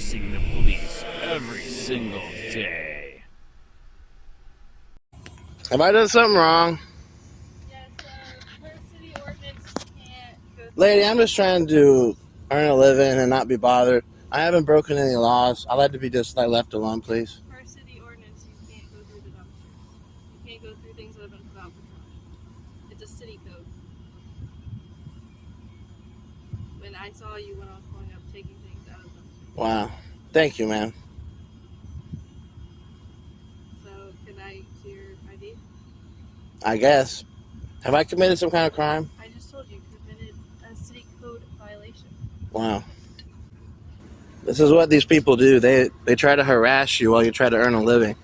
harassing the police every single day. Have I done something wrong? Yes, per city ordinance, you can't go through. Lady, I'm just trying to earn a living and not be bothered. I haven't broken any laws. I'd like to be just like left alone, please. Per city ordinance, you can't go through the dumpsters. You can't go through things that have been put out for trash. It's a city code. When I saw you when I was going up, taking things out of the dumpsters. Wow. Thank you, man. So, can I see your ID? I guess. Have I committed some kind of crime? I just told you committed a city code violation. Wow. This is what these people do. They try to harass you while you try to earn a living.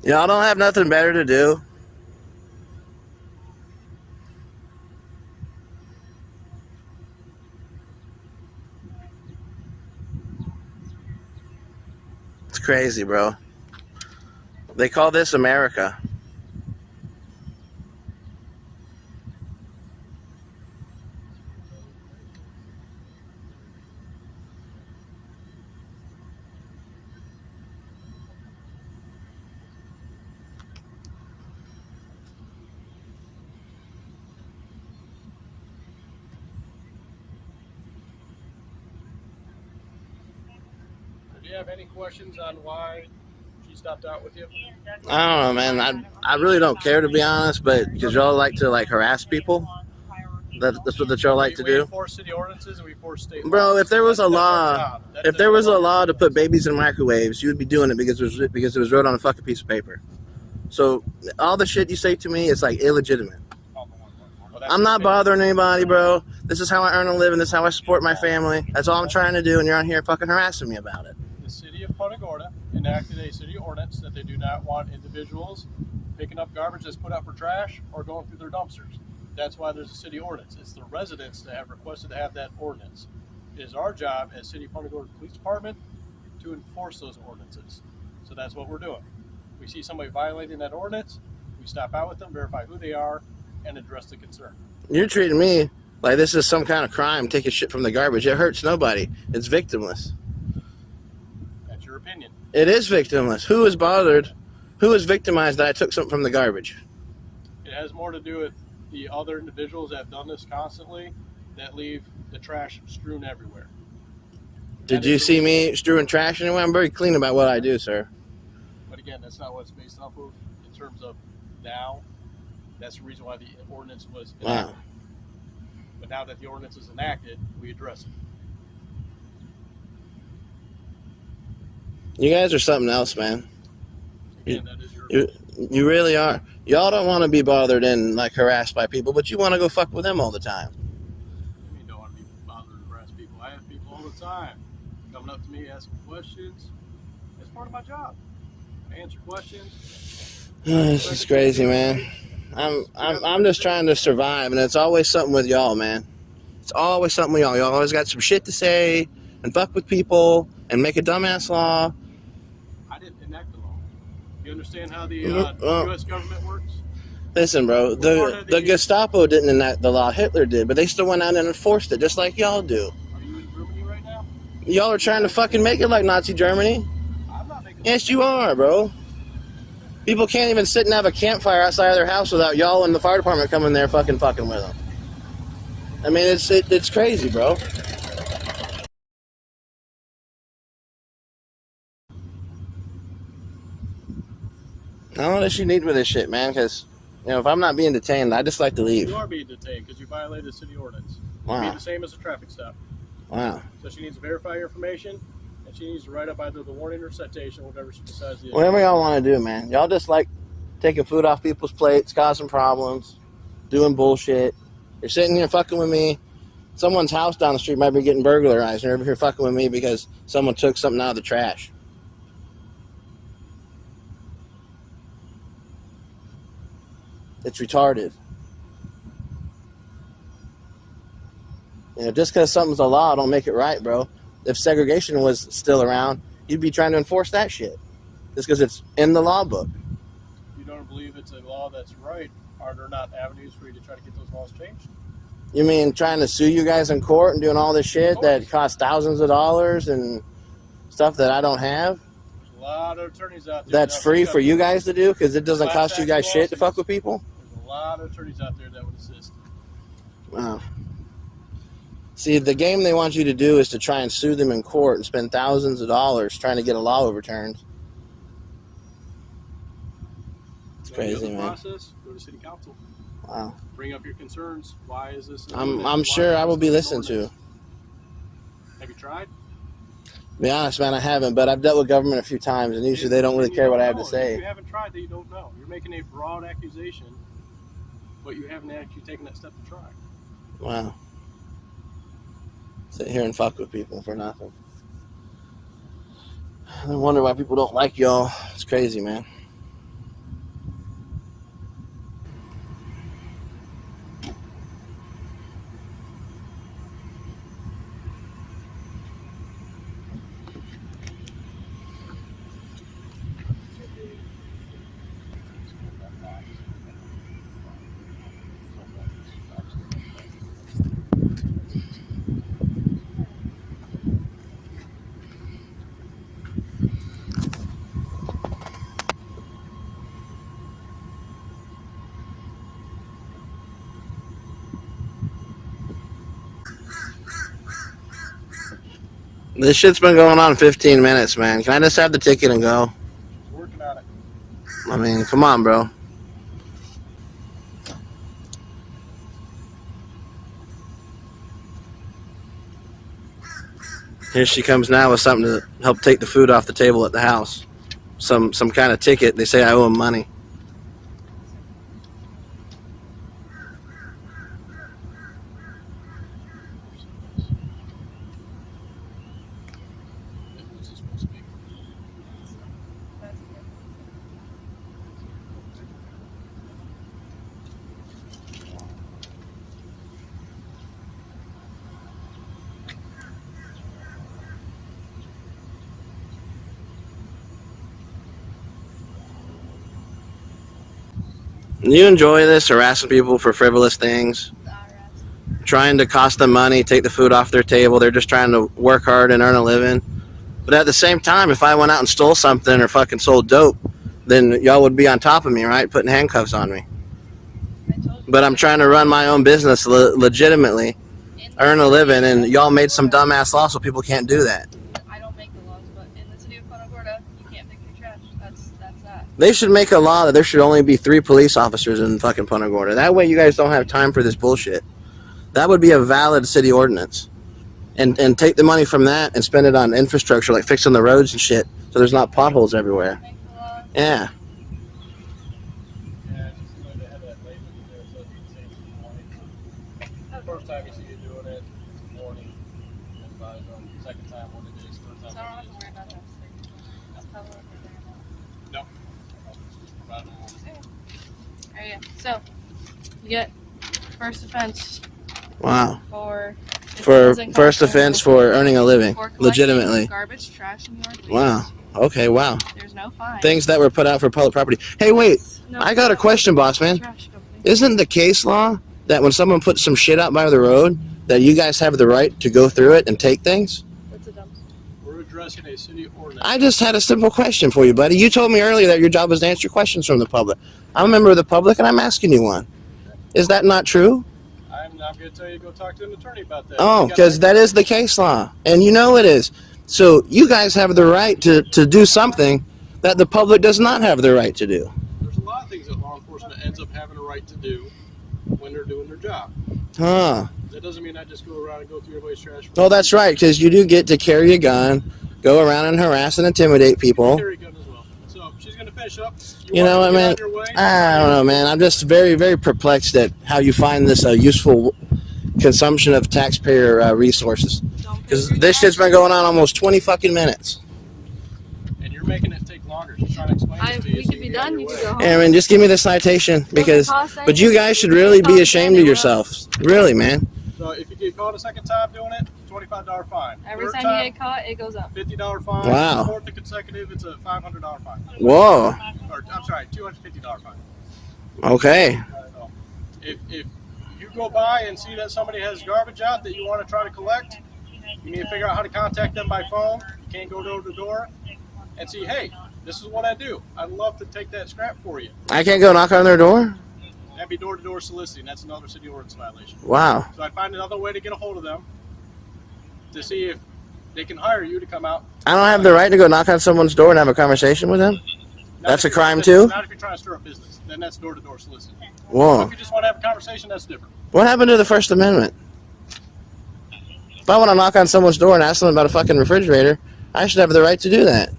Y'all don't have nothing better to do? It's crazy, bro. They call this America. Do you have any questions on why she stopped out with you? I don't know, man. I really don't care, to be honest, but because y'all like to harass people. That's what y'all like to do. We enforce city ordinances and we enforce state laws. Bro, if there was a law, to put babies in microwaves, you would be doing it because it was wrote on a fucking piece of paper. So all the shit you say to me is like illegitimate. I'm not bothering anybody, bro. This is how I earn a living. This is how I support my family. That's all I'm trying to do, and you're on here fucking harassing me about it. The city of Punta Gorda enacted a city ordinance that they do not want individuals picking up garbage that's put out for trash or going through their dumpsters. That's why there's a city ordinance. It's the residents that have requested to have that ordinance. It is our job as City of Punta Gorda Police Department to enforce those ordinances. So that's what we're doing. We see somebody violating that ordinance, we stop out with them, verify who they are, and address the concern. You're treating me like this is some kind of crime, taking shit from the garbage. It hurts nobody. It's victimless. That's your opinion. It is victimless. Who is bothered? Who is victimized that I took something from the garbage? It has more to do with the other individuals that have done this constantly that leave the trash strewn everywhere. Did you see me strewing trash anywhere? I'm very clean about what I do, sir. But again, that's not what it's based off of in terms of now. That's the reason why the ordinance was enacted. Wow. But now that the ordinance is enacted, we address it. You guys are something else, man. Again, that is your You really are. Y'all don't want to be bothered and harassed by people, but you want to go fuck with them all the time. You don't want to be bothered and harass people. I have people all the time coming up to me asking questions. It's part of my job. I answer questions. This is crazy, man. I'm just trying to survive, and it's always something with y'all, man. It's always something with y'all. Y'all always got some shit to say and fuck with people and make a dumbass law. I didn't enact the law. You understand how the U.S. government works? Listen, bro, the Gestapo didn't enact the law. Hitler did, but they still went out and enforced it, just like y'all do. Are you in Germany right now? Y'all are trying to fucking make it like Nazi Germany. I'm not making Yes, you are, bro. People can't even sit and have a campfire outside of their house without y'all and the fire department coming there fucking with them. I mean, it's crazy, bro. I don't know what you need with this shit, man, because, if I'm not being detained, I just like to leave. You are being detained because you violated city ordinance. Wow. It'd be the same as a traffic stop. Wow. So she needs to verify your information, and she needs to write up either the warning or citation, whatever she decides to do. Whatever y'all want to do, man. Y'all just like taking food off people's plates, causing problems, doing bullshit. You're sitting here fucking with me. Someone's house down the street might be getting burglarized, and you're over here fucking with me because someone took something out of the trash. It's retarded. You know, just because something's a law don't make it right, bro. If segregation was still around, you'd be trying to enforce that shit. Just because it's in the law book. You don't believe it's a law that's right? Are there not avenues for you to try to get those laws changed? You mean trying to sue you guys in court and doing all this shit that costs thousands of dollars and stuff that I don't have? There's a lot of attorneys out there. That's free for you guys to do because it doesn't cost you guys shit to fuck with people? There's a lot of attorneys out there that would assist. Wow. See, the game they want you to do is to try and sue them in court and spend thousands of dollars trying to get a law overturned. It's crazy, man. Process, go to city council. Wow. Bring up your concerns. Why is this? I'm sure I will be listened to. Have you tried? To be honest, man, I haven't, but I've dealt with government a few times, and usually they don't really care what I have to If say. you haven't tried, that you don't know. You're making a broad accusation, but you haven't actually taken that step to try. Wow. Sit here and fuck with people for nothing. I wonder why people don't like y'all. It's crazy, man. This shit's been going on 15 minutes, man. Can I just have the ticket and go? Working on it. I mean, come on, bro. Here she comes now with something to help take the food off the table at the house. Some kind of ticket. They say I owe them money. You enjoy this, harassing people for frivolous things, trying to cost them money, take the food off their table. They're just trying to work hard and earn a living. But at the same time, if I went out and stole something or fucking sold dope, then y'all would be on top of me, right? Putting handcuffs on me. But I'm trying to run my own business legitimately, earn a living, and y'all made some dumbass law so people can't do that. I don't make the laws, but in the city of Punta Gorda, you can't pick your trash. That's that. They should make a law that there should only be 3 police officers in fucking Punta Gorda. That way you guys don't have time for this bullshit. That would be a valid city ordinance. And take the money from that and spend it on infrastructure, like fixing the roads and shit, so there's not potholes everywhere. Make the laws. Yeah. Yeah, just like they had that label there, so you can say it's in the morning. First time you see you doing it, it's in the morning. Advise on second time, what it is. Third So I don't time, have to what worry about that. That's probably what they're it is. No. Alright, so you get first offense Wow. for first offense for earning a living, legitimately. Garbage, trash, and yard waste. Wow. Okay, wow. There's no fine. Things that were put out for public property. Hey, wait. No I got a fine. question, boss man. Trash company. Isn't the case law that when someone puts some shit out by the road, that you guys have the right to go through it and take things? What's a dumpster? We're addressing a city ordinance. I just had a simple question for you, buddy. You told me earlier that your job was to answer questions from the public. I'm a member of the public, and I'm asking you one. Is that not true? I'm not going to tell you to go talk to an attorney about that. Oh, You because gotta- that is the case law, and you know it is. So you guys have the right to do something that the public does not have the right to do. There's a lot of things that law enforcement ends up having a right to do when they're doing their job. Huh. That doesn't mean I just go around and go through everybody's trash. Well, that's right, because you do get to carry a gun, go around and harass and intimidate people. Carry a gun as well. So she's going to finish up. You know what, man? I don't know, man. I'm just very, very perplexed at how you find this a useful consumption of taxpayer resources. Because this shit's been going on almost 20 fucking minutes. And you're making it take longer. She's trying to explain this to you. We could be done. You could go home. Aaron, just give me the citation because, but you guys should really be ashamed of yourselves. Really, man. So if you get caught a second time doing it, $25 fine. Every Third time you get caught, it goes up. $50 fine. Wow. Fourth and consecutive, it's a $500 fine. Whoa. Or, I'm sorry, $250 fine. Okay. So if you go by and see that somebody has garbage out that you want to try to collect, you need to figure out how to contact them by phone. You can't go door to door and see, hey, this is what I do. I'd love to take that scrap for you. I can't go knock on their door? That'd be door-to-door soliciting. That's another city ordinance violation. Wow. So I'd find another way to get a hold of them to see if they can hire you to come out. I don't have the right to go knock on someone's door and have a conversation with them? That's a crime too? Not if you're trying to stir up business. Then that's door-to-door soliciting. Whoa. If you just want to have a conversation, that's different. What happened to the First Amendment? If I want to knock on someone's door and ask them about a fucking refrigerator, I should have the right to do that.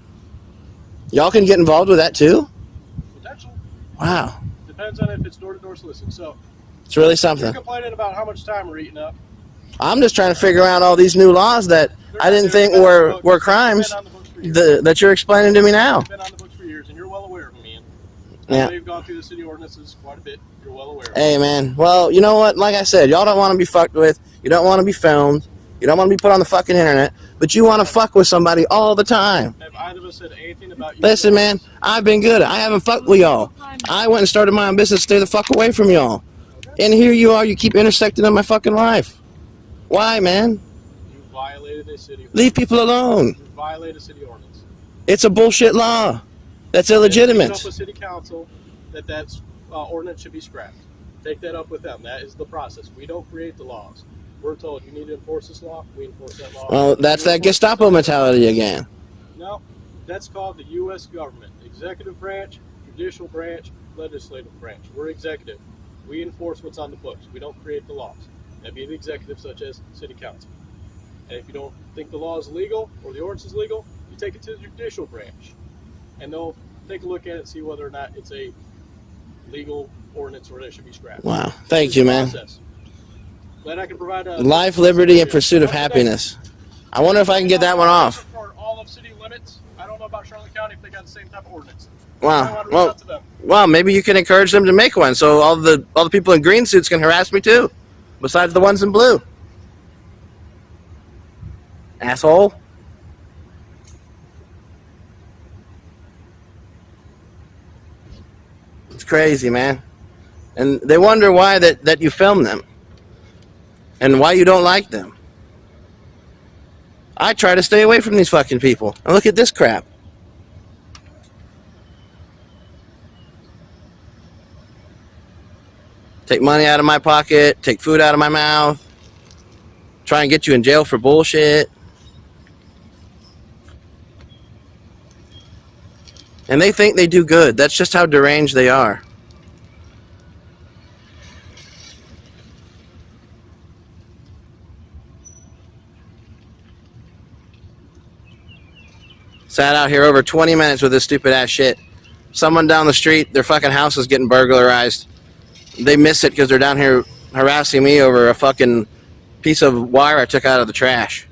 Y'all can get involved with that too? Potential. Wow. Depends on if it's door-to-door soliciting. So It's really you're something. complaining about how much time we're eating up. I'm just trying to figure out all these new laws that I didn't think were crimes that you're explaining to me now. Been on the books for years, and you're well aware of them, Ian. Yeah. You've gone through the city ordinances quite a bit. You're well aware of them. Hey, man. Well, you know what? Like I said, y'all don't want to be fucked with. You don't want to be filmed. You don't want to be put on the fucking internet. But you want to fuck with somebody all the time. Have either of us said anything about you? Listen, man. I've been good. I haven't fucked with y'all. I went and started my own business. Stay the fuck away from y'all. And here you are. You keep intersecting in my fucking life. Why, man? You violated a city ordinance. Leave people alone. You violated a city ordinance. It's a bullshit law. That's Take illegitimate. up with city council that ordinance should be scrapped. Take that up with them. That is the process. We don't create the laws. We're told you need to enforce this law. We enforce that law. Well, that's that Gestapo mentality again. No, that's called the U.S. government. Executive branch, judicial branch, legislative branch. We're executive. We enforce what's on the books. We don't create the laws. That'd be the executive, such as city council. And if you don't think the law is legal or the ordinance is legal, you take it to the judicial branch. And they'll take a look at it and see whether or not it's a legal ordinance or it should be scrapped. Wow. Thank you, man. Glad I can provide a Life, liberty, and pursuit of happiness. I wonder if I can get that one off. For all of city limits, I don't know about Charlotte County if they got the same type of ordinance. Wow. Well, maybe you can encourage them to make one, so all the people in green suits can harass me too, besides the ones in blue. Asshole. It's crazy, man. And they wonder why that you film them. And why you don't like them. I try to stay away from these fucking people. And look at this crap. Take money out of my pocket, take food out of my mouth, try and get you in jail for bullshit. And they think they do good. That's just how deranged they are. Sat out here over 20 minutes with this stupid ass shit. Someone down the street, their fucking house is getting burglarized. They miss it because they're down here harassing me over a fucking piece of wire I took out of the trash.